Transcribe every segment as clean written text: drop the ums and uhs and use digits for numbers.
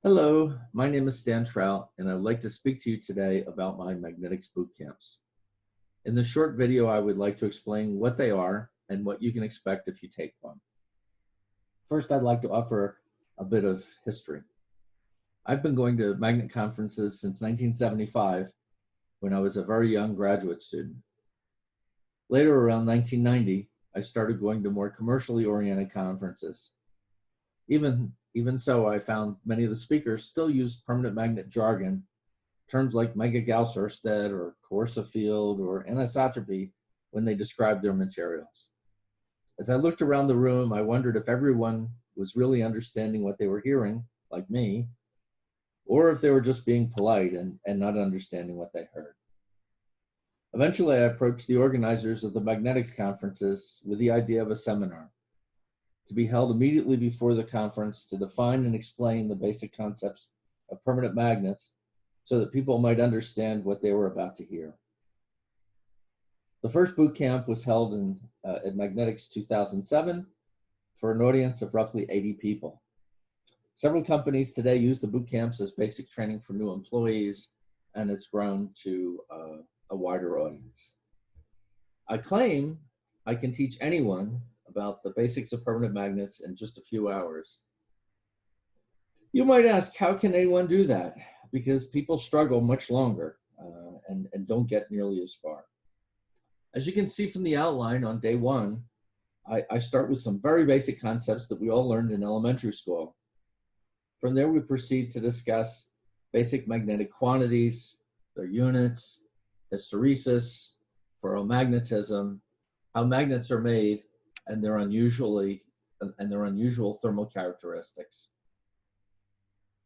Hello, my name is Stan Trout, and I'd like to speak to you today about my Magnetics Bootcamps. In this short video, I would like to explain what they are and what you can expect if you take one. First, I'd like to offer a bit of history. I've been going to magnet conferences since 1975 when I was a very young graduate student. Later, around 1990, I started going to more commercially oriented conferences. Even so, I found many of the speakers still use permanent magnet jargon, terms like mega-Gauss-Ørsted or coercive field or anisotropy when they describe their materials. As I looked around the room, I wondered if everyone was really understanding what they were hearing, like me, or if they were just being polite and not understanding what they heard. Eventually, I approached the organizers of the magnetics conferences with the idea of a seminar to be held immediately before the conference to define and explain the basic concepts of permanent magnets so that people might understand what they were about to hear. The first boot camp was held at Magnetics 2007 for an audience of roughly 80 people. Several companies today use the boot camps as basic training for new employees, and it's grown to a wider audience. I claim I can teach anyone about the basics of permanent magnets in just a few hours. You might ask, how can anyone do that? Because people struggle much longer and don't get nearly as far. As you can see from the outline on day one, I start with some very basic concepts that we all learned in elementary school. From there, we proceed to discuss basic magnetic quantities, their units, hysteresis, ferromagnetism, how magnets are made, and their unusual thermal characteristics.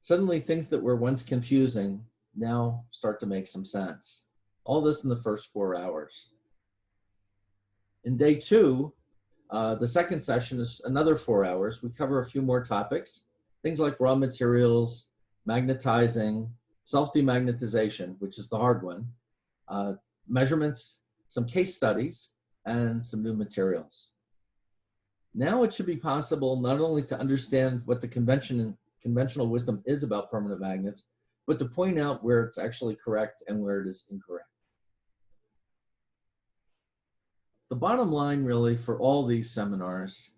Suddenly, things that were once confusing now start to make some sense. All this in the first 4 hours. In day two, the second session is another 4 hours. We cover a few more topics, things like raw materials, magnetizing, self-demagnetization, which is the hard one, measurements, some case studies, and some new materials. Now it should be possible not only to understand what the conventional wisdom is about permanent magnets, but to point out where it's actually correct and where it is incorrect. The bottom line really for all these seminars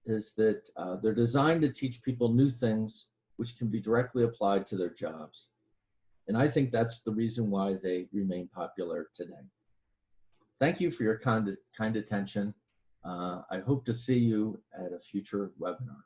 is that they're designed to teach people new things which can be directly applied to their jobs. And I think that's the reason why they remain popular today. Thank you for your kind attention. I hope to see you at a future webinar.